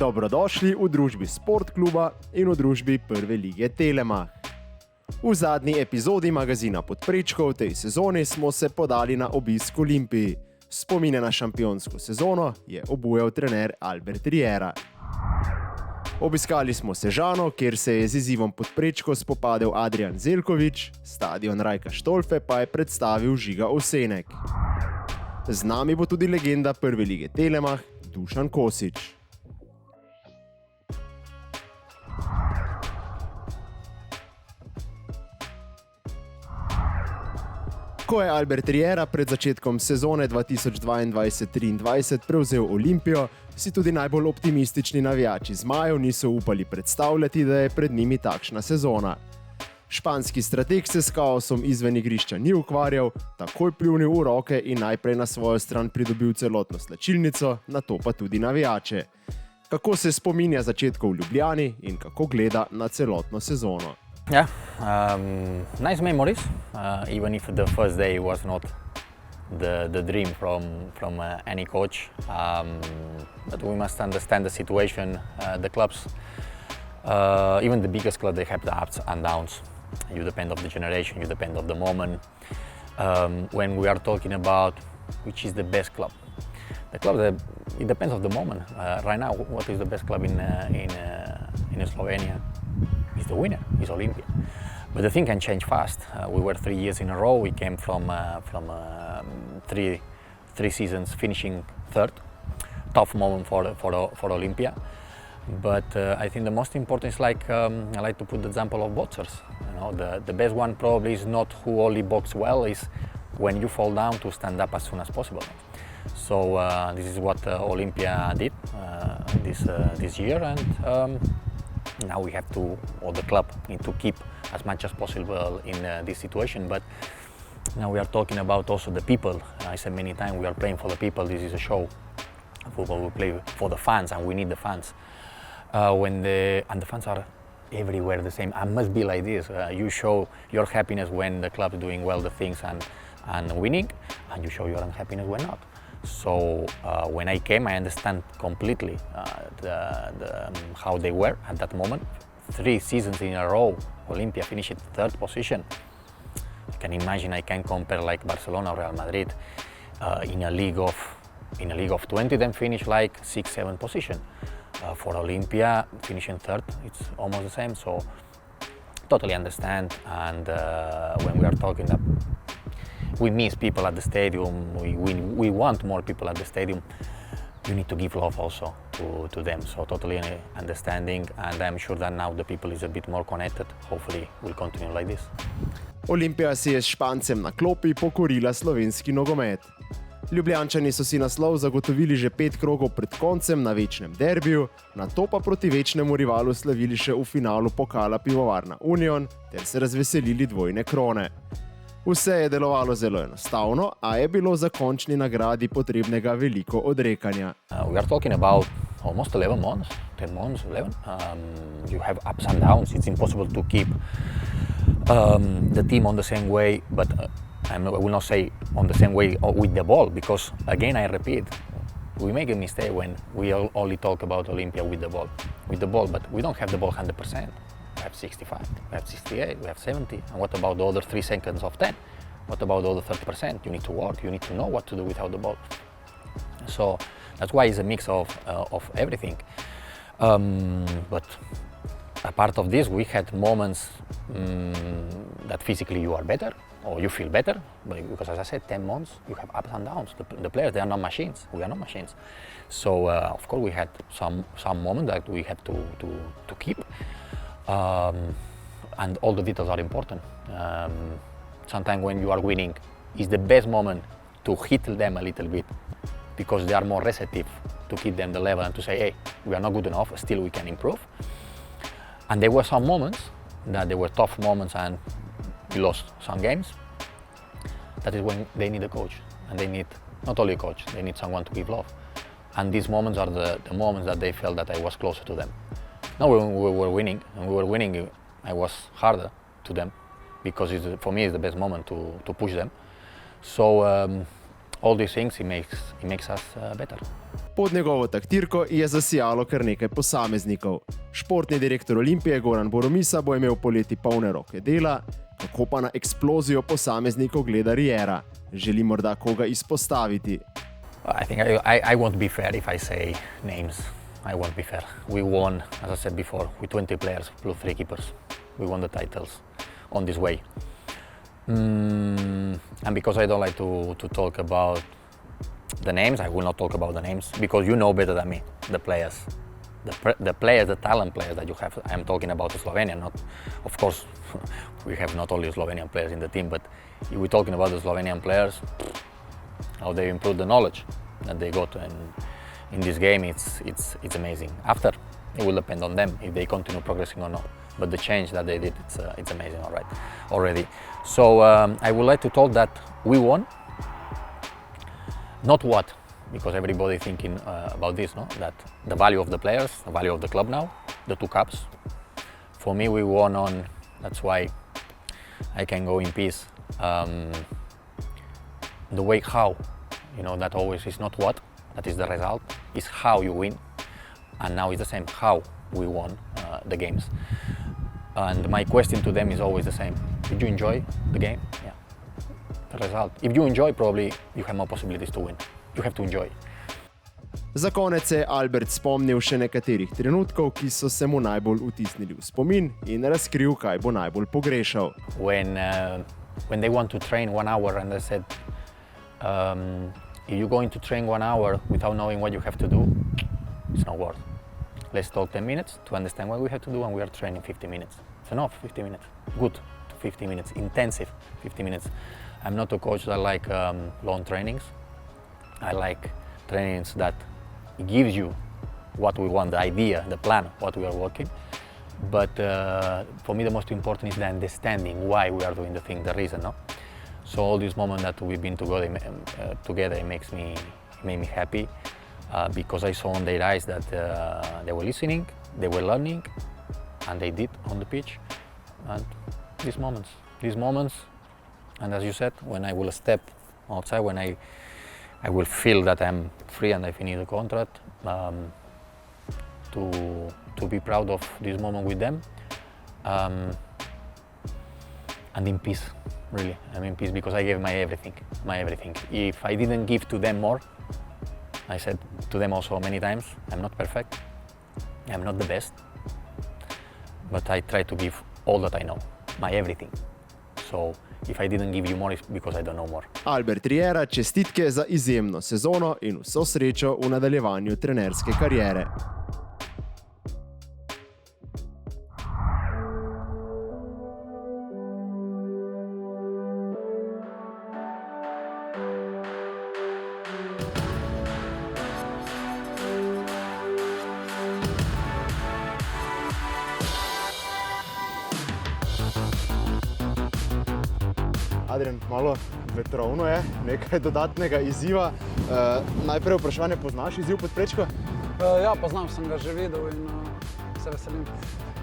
Dobrodošli v družbi Sportkluba in v družbi Prve lige Telemach. V zadnji epizodi magazina Podprečko v tej sezoni smo se podali na obisk Olimpiji. Spomine na šampionsko sezono je obujal trener Albert Riera. Obiskali smo Sežano, kjer se je z izzivom Podprečko spopadel Adrian Zeljković, stadion Rajka Štolfe pa je predstavil Žiga Ovsenek. Z nami bo tudi legenda Prve lige Telemach, Dušan Kosić. Ko je Albert Riera pred začetkom sezone 2022-2023 prevzel Olimpijo, si tudi najbolj optimistični navijači zmajev niso upali predstavljati, da je pred njimi takšna sezona. Španski strateg se s kaosom izven igrišča ni ukvarjal, takoj pljunil v roke in najprej na svojo stran pridobil celotno slačilnico, nato pa tudi navijače. Kako se spominja začetkov v Ljubljani in kako gleda na celotno sezono? Yeah, nice memories, even if the first day was not the dream from any coach. But we must understand the situation. The clubs, even the biggest club, they have the ups and downs. You depend on the generation, you depend on the moment. When we are talking about which is the best club, the club, it depends on the moment. Right now, what is the best club in Slovenia? Is the winner, is Olimpia. But the thing can change fast. We were 3 years in a row. We came from three seasons finishing third. Tough moment for Olimpia. But I think the most important is I like to put the example of boxers. You know, the best one probably is not who only box well, is when you fall down to stand up as soon as possible. So this is what Olimpia did this year, and now we have to, or the club need to keep as much as possible in this situation. But now we are talking about also the people. I said many times, we are playing for the people. This is a show. Football, we play for the fans, and we need the fans. And the fans are everywhere the same. I must be like this. You show your happiness when the club is doing well the things and winning, and you show your unhappiness when not. So when I came, I understand completely how they were at that moment. 3 seasons in a row, Olimpia finished third position. I can imagine, I can compare like Barcelona or Real Madrid in a league of 20, then finish like 6, 7 position. For Olimpia, finishing third, it's almost the same. So totally understand. And when we are talking that we miss people at the stadium, we want more people at the stadium, you need to give love also to them. So totally understanding, and I'm sure that now the people is a bit more connected. Hopefully will continue like this. Olimpija si je s Špancem na klopi pokorila slovenski nogomet. Ljubljančani so si naslov zagotovili že 5 krogov pred koncem na večnem derbiju, nato pa proti večnemu rivalu slavili še v finalu pokala Pivovarna Union ter se razveselili dvojne krone. Vse je delovalo zelo enostavno, a je bilo za končni nagradi potrebnega veliko odrekanja. We are talking about almost 11 months, 10 months, 11. You have ups and downs. It's impossible to keep the team on the same way, but I will not say on the same way with the ball, because again I repeat, we make a mistake when we only talk about Olimpia with the ball, but we don't have the ball 100%. We have 65, we have 68, we have 70, and what about the other 3 seconds of 10? What about the other 30%? You need to work, you need to know what to do without the ball. So that's why it's a mix of everything. But apart of this, we had moments that physically you are better, or you feel better, because as I said, 10 months, you have ups and downs. The players, they are not machines, we are not machines. So of course we had some moments that we had to keep. And all the details are important. Sometimes when you are winning, it's the best moment to hit them a little bit, because they are more receptive to keep them the level and to say, hey, we are not good enough, still we can improve. And there were some moments that they were tough moments and we lost some games. That is when they need a coach, and they need not only a coach, they need someone to give love. And these moments are the moments that they felt that I was closer to them. Now when we were winning, I was harder to them, because for me it's the best moment to push them. So all these things, it makes us better. Pod njegovo taktirko je zasijalo kar nekaj posameznikov. Športni direktor Olimpije Goran Boromisa bo imel poleti polne roke dela, kako pa na eksplozijo posameznikov gleda Riera. Želi morda koga izpostaviti. I think I won't be fair if I say names. I won't be fair. We won, as I said before, with 20 players plus 3 keepers. We won the titles on this way. And because I don't like to talk about the names, I will not talk about the names, because you know better than me, the players. The players, the talent players that you have. I am talking about Slovenia, not, of course, we have not only Slovenian players in the team, but if we're talking about the Slovenian players, how they improve the knowledge that they got, and in this game it's amazing. After, it will depend on them if they continue progressing or not. But the change that they did, it's amazing, all right, already. So I would like to talk that we won, not what, because everybody thinking about this, no? That the value of the players, the value of the club now, the 2 cups. For me, we won on, that's why I can go in peace. The way how, that always is not what, that is the result, is how you win. And now it's the same, how we won the games. And my question to them is always the same. Did you enjoy the game? Yeah. The result. If you enjoy, probably you have more possibilities to win. You have to enjoy. Za konec se je Albert spomnil še nekaterih trenutkov, ki so se mu najbolj vtisnili v spomin, in razkril, kaj bo najbolj pogrešal. When they want to train 1 hour and they said, if you're going to train 1 hour without knowing what you have to do, it's not worth. Let's talk 10 minutes to understand what we have to do, and we are training 50 minutes. It's enough, 50 minutes. Good, 50 minutes, intensive 50 minutes. I'm not a coach that like long trainings. I like trainings that gives you what we want, the idea, the plan, what we are working. But for me, the most important is the understanding why we are doing the thing, the reason, no? So all this moment that we've been together, it made me happy. Because I saw on their eyes that they were listening, they were learning, and they did on the pitch. And these moments, and as you said, when I will step outside, when I will feel that I'm free and I finish the contract, to be proud of this moment with them, and in peace, really. I'm in peace because I gave my everything. If I didn't give to them more, I said to them also many times, I'm not perfect, I'm not the best, but I try to give all that I know, my everything. So if I didn't give you more, it's because I don't know more. Albert Riera, čestitke za izjemno sezono in vso srečo v nadaljevanju trenerske kariere. Adrian, malo vetrovno je, nekaj dodatnega izziva. Najprej vprašanje, poznaš izziv Podprečko? Ja, poznam, sem ga že videl in se veselim.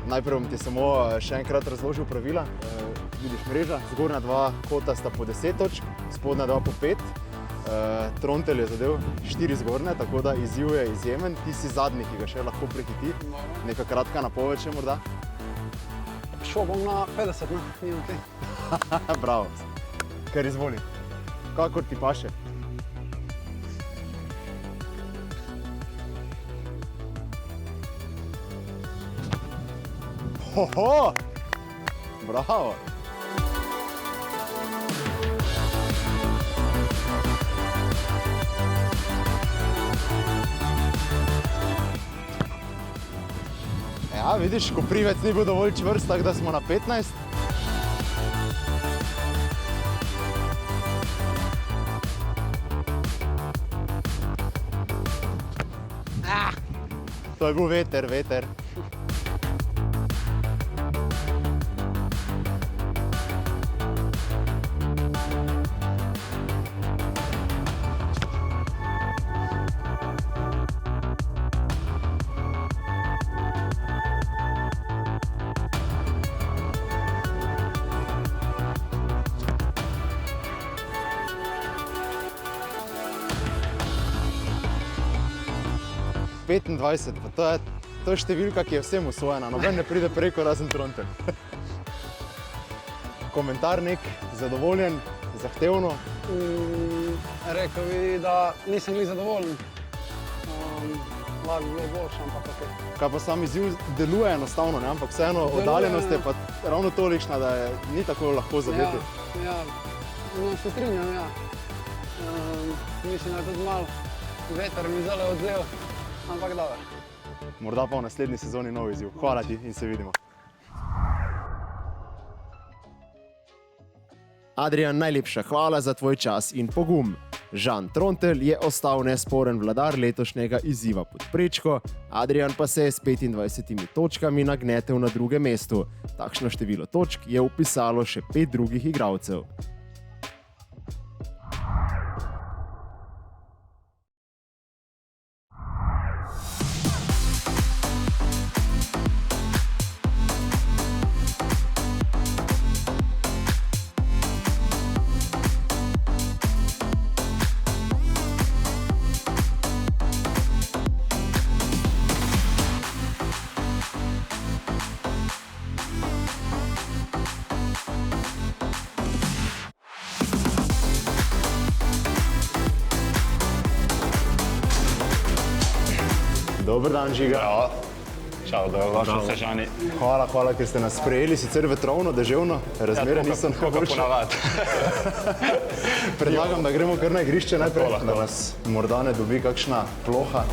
Najprej bom ti samo še enkrat razložil pravila. Vidiš mreža, zgornja 2 kota sta po 10 točk, spodnja 2 po 5. Trontelj je zadev 4 zgornje, tako da izziv je izjemen. Ti si zadnji, ki ga še lahko prehiti. Neka kratka napoved še morda? Šel bom na 50 minuti. Bravo. Kar izvoli. Kakor ti paše. Hoho! Bravo! Ja, vidiš, koprivec ni bil dovolj čvrst, tako da smo na 15. To je bil veter. 25, pa to je številka, ki je vsem usvojena, noben ne pride preko razen Trontelj. Komentar nek, zadovoljen, zahtevno. Rekel bi, da nisem bil zadovoljen. Lahko bi bilo boljše, ampak ok. Kaj pa sam izziv deluje enostavno, ne? Ampak vseeno oddaljenost je pa ravno tolikšna, da ni tako lahko zadeti. Ja, no, se strinjam, ja. Mislim, da je tudi malo veter mi zelo odzel, ampak dobro. Morda pa v naslednji sezoni nov izziv. Hvala ti in se vidimo. Adrijan, najlepša hvala za tvoj čas in pogum. Žan Trontelj je ostal nesporen vladar letošnjega izziva pod prečko, Adrijan pa se je s 25 točkami nagnetel na drugem mestu. Takšno število točk je vpisalo še 5 drugih igralcev. Dober dan, Žiga. Čau, dobrodošli v Sežani. Hvala, ker ste nas sprejeli, sicer vetrovno, deževno, razmere niso najboljše. Predlagam, da gremo kar na igrišče najprej, da nas morda ne dobi kakšna ploha.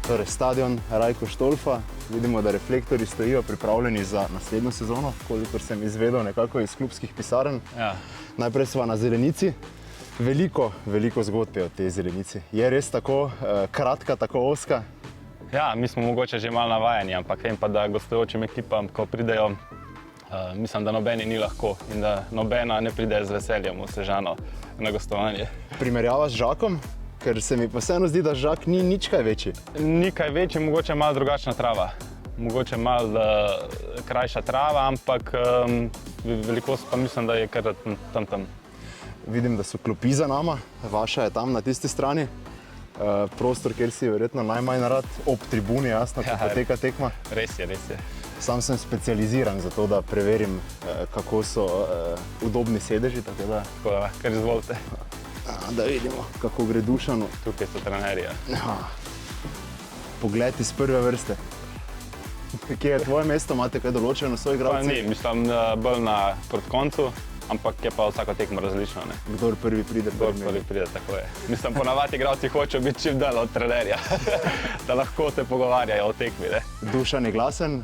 Torej, stadion Rajko Štolfa. Vidimo, da reflektorji stojijo pripravljeni za naslednjo sezono, kolikor sem izvedel nekako iz klubskih pisarn. Ja. Najprej sva na zelenici. Veliko zgodb je o tej zelenici. Je res tako kratka, tako ozka? Ja, mi smo mogoče že malo navajeni, ampak vem pa, da gostujočim ekipam, ko pridejo, mislim, da nobeni ni lahko in da nobena ne pride z veseljem v Sežano na gostovanje. Primerjava z Žakom? Ker se mi pa vseeno zdi, da Žak ni nič kaj večji. Ni kaj večji, mogoče malo drugačna trava. Mogoče malo krajša trava, ampak velikost pa mislim, da je kar tam. Vidim, da so klopi za nama, vaša je tam na tisti strani. Prostor, kjer si verjetno najmanj rad, ob tribuni, jasno, ko poteka tekma. Res je. Sam sem specializiran za to, da preverim, kako so udobni sedeži, tako da kar izvolite. Da vidimo, kako gre Dušanu. Tukaj so trenerji. Pogled iz prve vrste. Kje je tvoje mesto? Imate kaj določeno svoj igralci? Ni, mislim, bolj proti koncu, ampak je pa vsako tekmo različno. Kdor prvi pride, prvi pride, tako je. Mislim, ponavadi igralci hočejo biti čim dalj od trenerja, da lahko se pogovarjajo o tekmi. Dušan je glasen,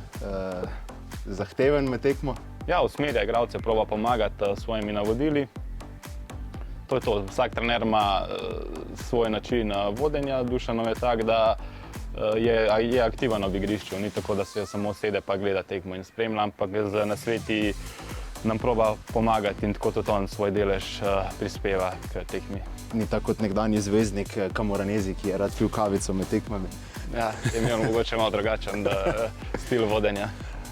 zahteven med tekmo? Ja, usmerja igralce, proba pomagati s svojimi navodili. To je to, vsak trener ima svoj način vodenja, Dušanov je tak, da je aktiven ob igrišču, ni tako, da se samo sede pa gleda tekmo in spremlja, ampak z nasveti nam proba pomagati in tako tudi on svoj delež prispeva k tekmi. Ni tako kot nekdanji zvezdnik Camoranesi, ki je rad pil kavico med tekmami. Ja, je imel mogoče malo drugačen stil vodenja.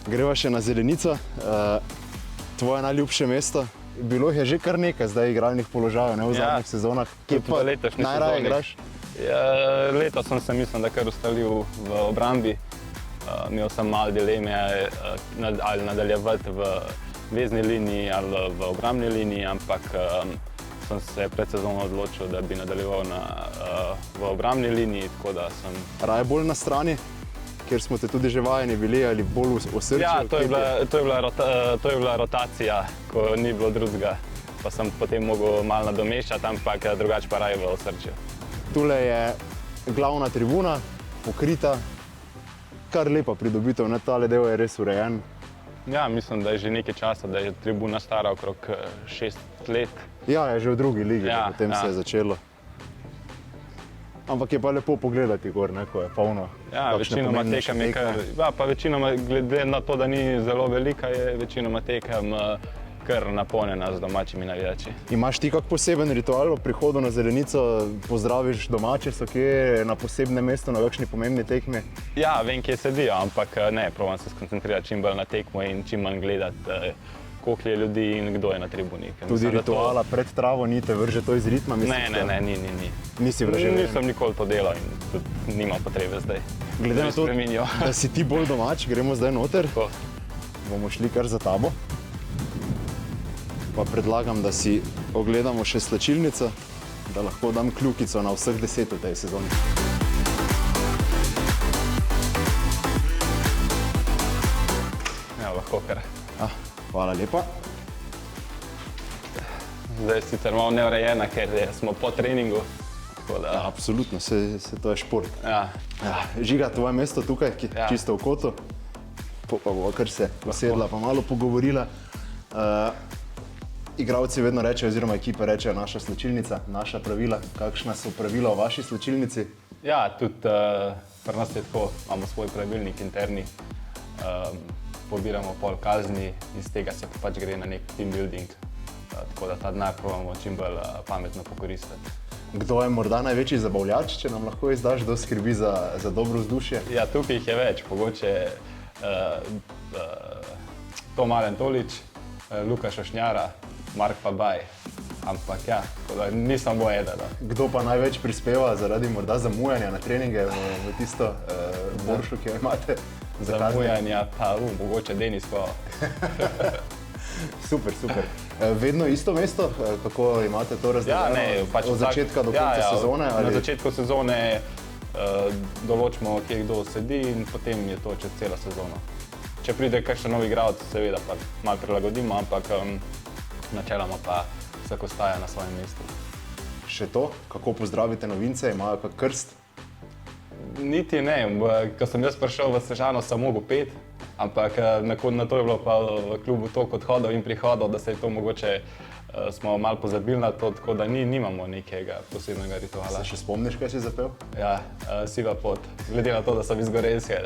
Greva še na zelenico, tvoje najljubše mesto. Bilo je že kar nekaj zdaj igralnih položajev v zadnjih sezonah. Kje pa najraje igraš? Letos sem se, mislim, da kar ustalil v obrambi. Imel sem malo dileme, ali nadaljevati v vezni liniji ali v obrambni liniji, ampak sem se pred sezono odločil, da bi nadaljeval v obrambni liniji, tako da sem... Raje bolj na strani, kjer smo te tudi že vajeni bili, ali bolj v osrčju? Ja, to je bila rotacija, ko ni bilo drugega, pa sem potem mogel malo nadomeščati, ampak drugače pa raje v osrčju. Tule je glavna tribuna, pokrita, kar lepa pridobitev, tale del je res urejen. Ja, mislim, da je že nekaj časa, da je tribuna stara okrog 6 let. Ja, je že v drugi ligi, potem se je začelo. Ampak je pa lepo pogledati gor, ko je polno. Ja, večinoma tekem je kar, pa večinoma, glede na to, da ni zelo velika, je večinoma tekem kar napolnjena z domačimi navijači. Imaš ti kak poseben ritual ob prihodu na zelenico, pozdraviš domače, so kje na posebnem mestu, na kakšni pomembni tekmi? Ja, vem, kje sedijo, ampak ne, probam se skoncentrirati čim bolj na tekmo in čim manj gledati, koliko je ljudi in kdo je na tribuni. Tudi rituala pred travo ni te vrže to iz ritma? Ne, ni. Nisi vržel? Nisem nikoli to delal in tudi nimam potrebe zdaj. Glede na to, spremenijo. da si ti bolj domač, gremo zdaj noter. Tako. Bomo šli kar za tabo. Pa predlagam, da si ogledamo še slačilnico, da lahko dam kljukico na vseh 10 v tej sezoni. Ja, lahko kar. Hvala lepa. Zdaj je sicer malo neurejena, ker smo po treningu. Tako da, Absolutno, se to je šport. ja. Žiga, tvoje mesto tukaj, ki Ja. čisto v kotu. Pa bo kar se posedla, pa malo pogovorila. Igralci vedno rečejo, oziroma ekipe rečejo naša slačilnica, naša pravila. Kakšna so pravila v vaši slačilnici? Ja, tudi pri nas je tako, imamo svoj pravilnik interni, pobiramo pol kazni, iz tega se pa pač gre na nek team building, tako da ta denar probamo čim bolj pametno pokoristiti. Kdo je morda največji zabavljač, če nam lahko izdaš, kdo skrbi za dobro vzdušje? Ja, tukaj jih je več, mogoče Tomaž Tolič, Luka Šošnjara, Mark Fabaj, ampak ja, tako da nisem bo eden. Kdo pa največ prispeva zaradi morda zamujanja na treninge v tisto boršo, ki jo imate? Zamujanja pa mogoče Denis pa. Super. Vedno isto mesto, kako imate to Ja, razdeljeno? ne, pač od začetka do konca sezone? Na Ali? začetku sezone določimo, kje kdo sedi in potem je to čez celo sezono. Če pride kakšen nov igralec, seveda pa malo prilagodimo, ampak načeloma pa vsak ostaja na svojem mestu. Še to, kako pozdravite novince, imajo kak krst? Niti ne, ko sem jaz prišel v Sežano, sem mogel pet, ampak na to je bilo pa v klubu toliko odhodov in prihodov, da se je to mogoče, smo malo pozabili na to, tako da nimamo nekega posebnega rituala. Se še spomniš, kaj si zapel? Ja, siva pot, glede na to, da sem iz Gorenjske.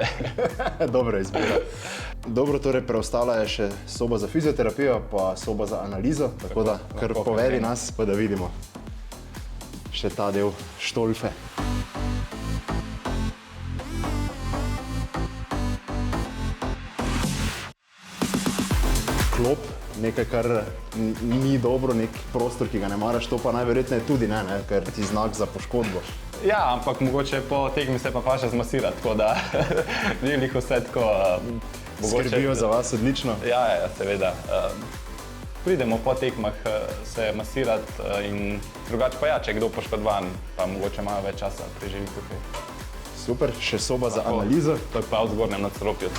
Dobra izbira. Dobro, torej preostala je še soba za fizioterapijo, pa soba za analizo, tako da kar lahko povedi gremo. nas, pa da vidimo še ta del Štolfe. Klop, nekaj, kar ni dobro, nek prostor, ki ga ne maraš, to pa najverjetneje tudi ne, ker ti znak za poškodbo. Ja, ampak mogoče po tekmi se pa paše zmasirati, tako da ni njih vse tako. Skrbijo za vas odlično. Ja, seveda. Pridemo po tekmah se masirati in drugače pa ja, če je kdo poškodovan, pa mogoče malo več časa preživi tukaj. Super, še soba za Tako, analizo. To je pa v zgornjem nadstropju.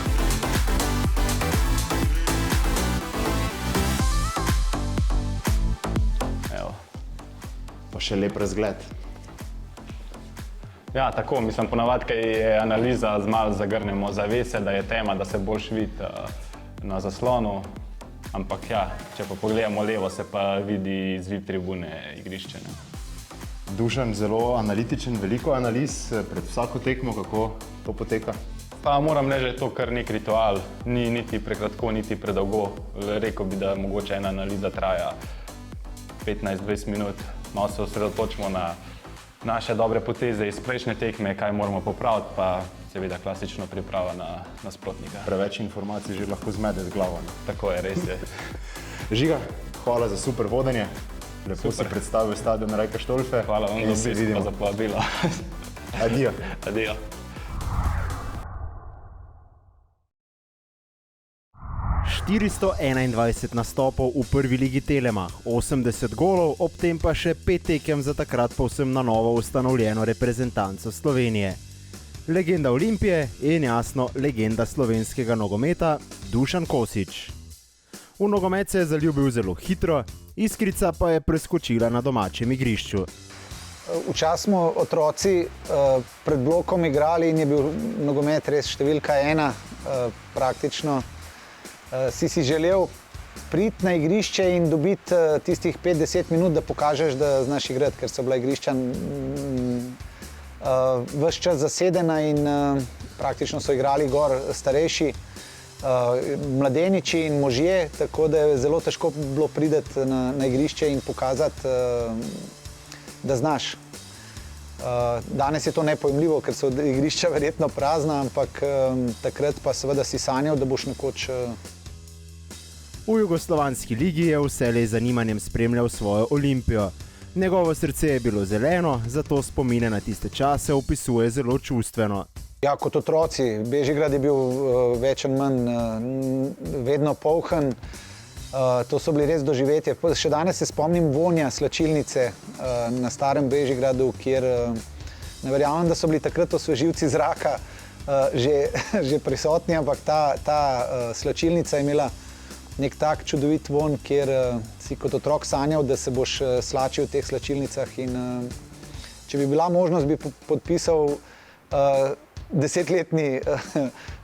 Evo. Pa še lep razgled. Ja, tako, mislim, ponavadi, kaj je analiza, malo zagrnemo zavese, da je tema, da se boljš vidi na zaslonu. Ampak ja, če pa pogledamo levo, se pa vidi izvid tribune igrišče. Ne. Dušan, zelo analitičen, veliko analiz pred vsako tekmo, kako to poteka? Pa moram reči, da je to kar nek ritual, ni niti prekratko, niti predolgo. Rekel bi, da mogoče ena analiza traja 15-20 minut. Malo se osredotočimo na naše dobre poteze iz prejšnje tekme, kaj moramo popraviti, pa seveda klasično priprava na nasprotnika. Preveč informacij že lahko zmede z glavo. Tako je, res je. Žiga, hvala za super vodenje. Lepo Super. si predstavil stadion Rajka Štolfe. Hvala vam In za se obisk, vidimo. pa za povabilo. Adijo. Adijo. Štiristo 21 nastopov v prvi ligi Telemach, 80 golov, ob tem pa še 5 tekem za takrat povsem na novo ustanovljeno reprezentanco Slovenije. Legenda Olimpije in jasno legenda slovenskega nogometa Dušan Kosič. V nogomet se je zaljubil zelo hitro, iskrica pa je preskočila na domačem igrišču. Včasih smo otroci pred blokom igrali in je bil nogomet res številka ena, praktično. Si želel priti na igrišče in dobiti tistih 5-10 minut, da pokažeš, da znaš igrati, ker so bila igrišča ves čas zasedena in praktično so igrali gor starejši, mladeniči in možje, tako da je zelo težko bilo priti na igrišče in pokazati, da znaš. Danes je to nepojmljivo, ker so igrišča verjetno prazna, ampak takrat pa seveda si sanjal, da boš nekoč V jugoslovanski ligi je vselej z zanimanjem spremljal svojo Olimpijo. Njegovo srce je bilo zeleno, zato spomine na tiste čase opisuje zelo čustveno. Ja, kot otroci, Bežigrad je bil več ali manj vedno poln. To so bili res doživetje. Še danes se spomnim vonja slačilnice na starem Bežigradu, kjer ne verjamem, da so bili takrat osvežilci zraka že prisotni, ampak ta slačilnica je imela nek tak čudovit vonj, kjer si kot otrok sanjal, da se boš slačil v teh slačilnicah. In če bi bila možnost, bi podpisal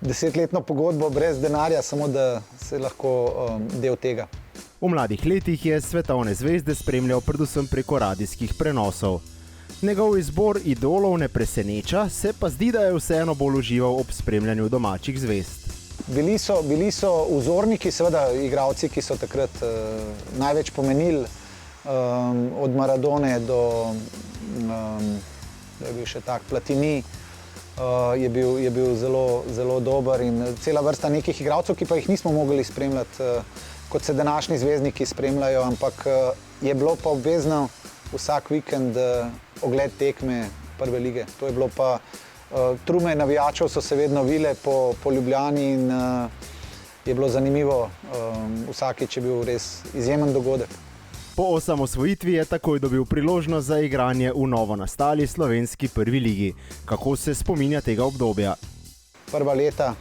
desetletno pogodbo brez denarja, samo da se lahko del tega. V mladih letih je svetovne zvezde spremljal predvsem preko radijskih prenosov. Njegov izbor idolov ne preseneča, se pa zdi, da je vseeno bolj užival ob spremljanju domačih zvezd. Bili so vzorniki, seveda igralci, ki so takrat največ pomenili, od Maradone do je bil še tak Platini, je bil zelo, zelo dober in cela vrsta nekih igralcev, ki pa jih nismo mogli spremljati, kot se današnji zvezdniki spremljajo, ampak je bilo pa obvezno vsak vikend ogled tekme prve lige. To je bilo pa trume navijačev so se vedno vile po Ljubljani in je bilo zanimivo. Vsakič je bil res izjemen dogodek. Po osamosvojitvi je takoj dobil priložnost za igranje v novo nastali slovenski prvi ligi. Kako se spominja tega obdobja? Prva leta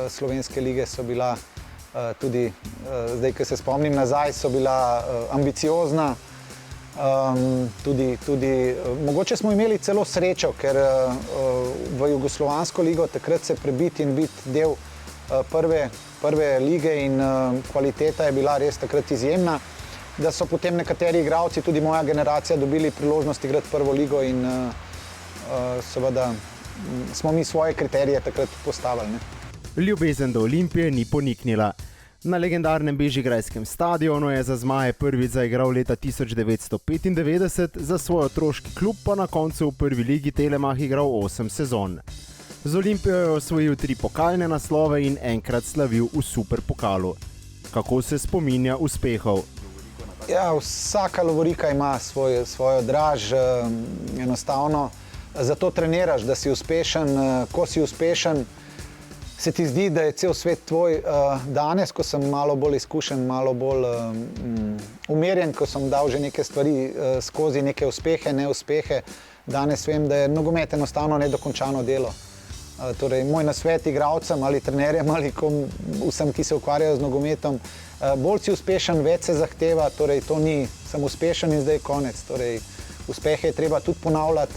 slovenske lige so bila tudi, zdaj, ko se spomnim nazaj, so bila ambiciozna. Mogoče smo imeli celo srečo, ker v jugoslovansko ligo takrat se prebiti in biti del prve lige in kvaliteta je bila res takrat izjemna, da so potem nekateri igralci, tudi moja generacija, dobili priložnost igrati prvo ligo in seveda smo mi svoje kriterije takrat postavili. Ne? Ljubezen do Olimpije ni poniknila. Na legendarnem bežigrajskem stadionu je za zmaje prvič zaigral leta 1995, za svoj otroški klub pa na koncu v prvi ligi Telemach igral 8 sezon. Z Olimpijo je osvojil 3 pokalne naslove in enkrat slavil v superpokalu. Kako se spominja uspehov? Ja, vsaka lovorika ima svojo draž, enostavno. Zato treniraš, da si uspešen. Ko si uspešen, se ti zdi, da je cel svet tvoj. Danes, ko sem malo bolj izkušen, malo bolj umerjen, ko sem dal že neke stvari skozi neke uspehe, neuspehe, danes vem, da je nogomet enostavno nedokončano delo. Torej, moj nasvet igralcem ali trenerjem ali vsem, ki se ukvarjajo z nogometom, bolj si uspešen, več se zahteva, torej to ni sem uspešen in zdaj konec. Torej, uspehe je treba tudi ponavljati.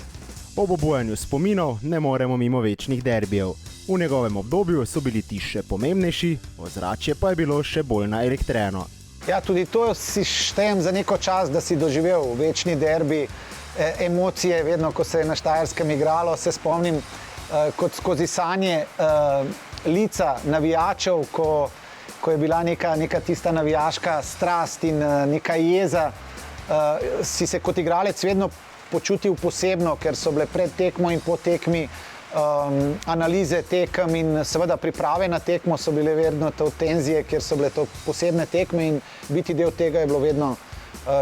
Ob obujanju spominov ne moremo mimo večnih derbijev. V njegovem obdobju so bili ti še pomembnejši, ozračje pa je bilo še bolj naelektreno. Ja, tudi to si štejem za neko čas, da si doživel večni derbi, emocije, vedno, ko se je na Štajerskem igralo, se spomnim kot skozi sanje lica navijačev, ko je bila neka tista navijaška strast in neka jeza, si se kot igralec vedno počutil posebno, ker so bile pred tekmo in po tekmi analize tekem in seveda priprave na tekmo so bile vedno to tenzije, ker so bile to posebne tekme in biti del tega je bilo vedno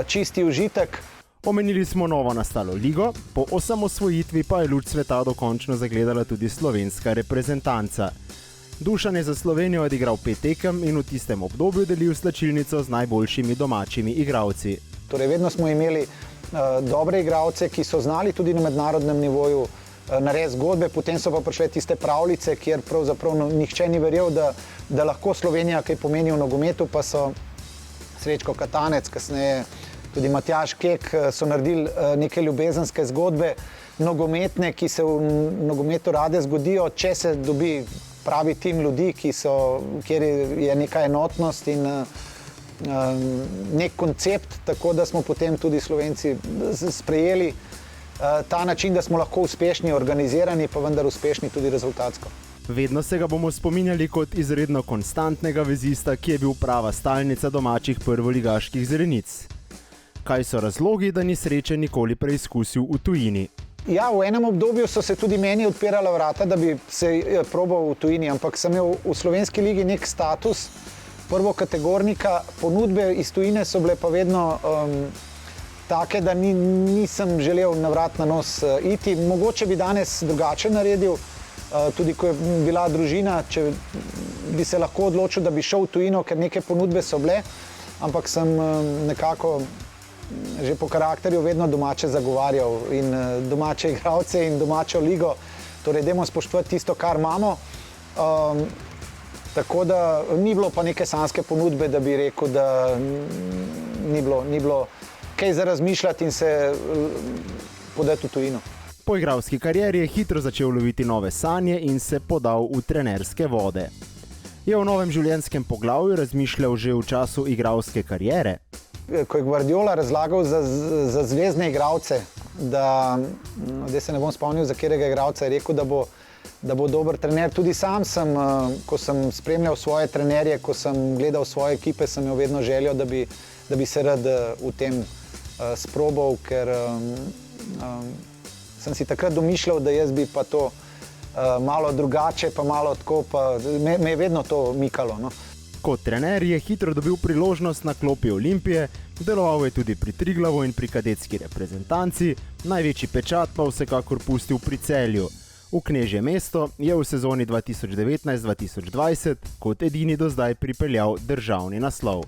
čisti užitek. Omenili smo novo nastalo ligo, po osamosvojitvi pa je luč sveta dokončno zagledala tudi slovenska reprezentanca. Dušan je za Slovenijo odigral 5 tekem in v tistem obdobju delil slačilnico z najboljšimi domačimi igralci. Torej, vedno smo imeli dobre igralce, ki so znali tudi na mednarodnem nivoju narediti zgodbe, potem so pa prišle tiste pravljice, kjer pravzaprav nihče ni verjel, da lahko Slovenija kaj pomeni v nogometu, pa so Srečko Katanec, kasneje tudi Matjaž Kek so naredili neke ljubezenske zgodbe nogometne, ki se v nogometu rade zgodijo, če se dobi pravi tim ljudi, kjer je neka enotnost in nek koncept, tako da smo potem tudi Slovenci sprejeli ta način, da smo lahko uspešni, organizirani, pa vendar uspešni tudi rezultatsko. Vedno se ga bomo spominjali kot izredno konstantnega vezista, ki je bil prava stalnica domačih prvoligaških zelenic. Kaj so razlogi, da ni sreče nikoli preizkusil v tujini? Ja, v enem obdobju so se tudi meni odpirala vrata, da bi se probal v tujini, ampak sem imel v slovenski ligi nek status, prvokategornika. Ponudbe iz tujine so bile pa vedno take, da nisem želel na vrat na nos iti. Mogoče bi danes drugače naredil, tudi ko je bila družina, če bi se lahko odločil, da bi šel v tujino, ker neke ponudbe so bile, ampak sem nekako že po karakterju vedno domače zagovarjal in domače igralce in domačo ligo. Torej, dajmo spoštovati tisto, kar imamo. Tako da ni bilo pa neke sanjske ponudbe, da bi rekel, da ni bilo kaj za razmišljati in se podati v tujino. Po igralski karieri je hitro začel loviti nove sanje in se podal v trenerske vode. Je v novem življenjskem poglavju razmišljal že v času igralske kariere? Ko je Guardiola razlagal za zvezdne igralce, zdaj se ne bom spomnil, za katerega igralca je rekel, da bo dober trener. Tudi sam sem, ko sem spremljal svoje trenerje, ko sem gledal svoje ekipe, sem imel vedno željo, da bi se rad v tem sprobal, ker sem si takrat domišljal, da jaz bi pa to malo drugače, pa malo tako, pa me je vedno to mikalo. No. Kot trener je hitro dobil priložnost na klopi Olimpije, deloval je tudi pri Triglavu in pri kadetski reprezentanci, največji pečat pa vsekakor pustil pri Celju. V knežje mesto je v sezoni 2019-2020 kot edini do zdaj pripeljal državni naslov.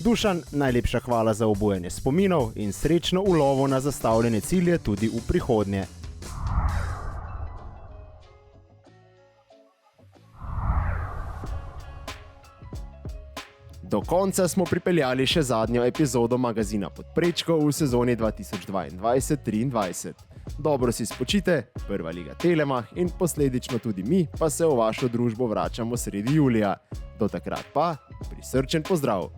Dušan, najlepša hvala za obujanje spominov in srečno v lovu na zastavljene cilje tudi v prihodnje. Do konca smo pripeljali še zadnjo epizodo magazina Podprečko v sezoni 2022-2023. Dobro si spočite, prva liga Telemach in posledično tudi mi pa se v vašo družbo vračamo sredi julija. Do takrat pa prisrčen pozdrav!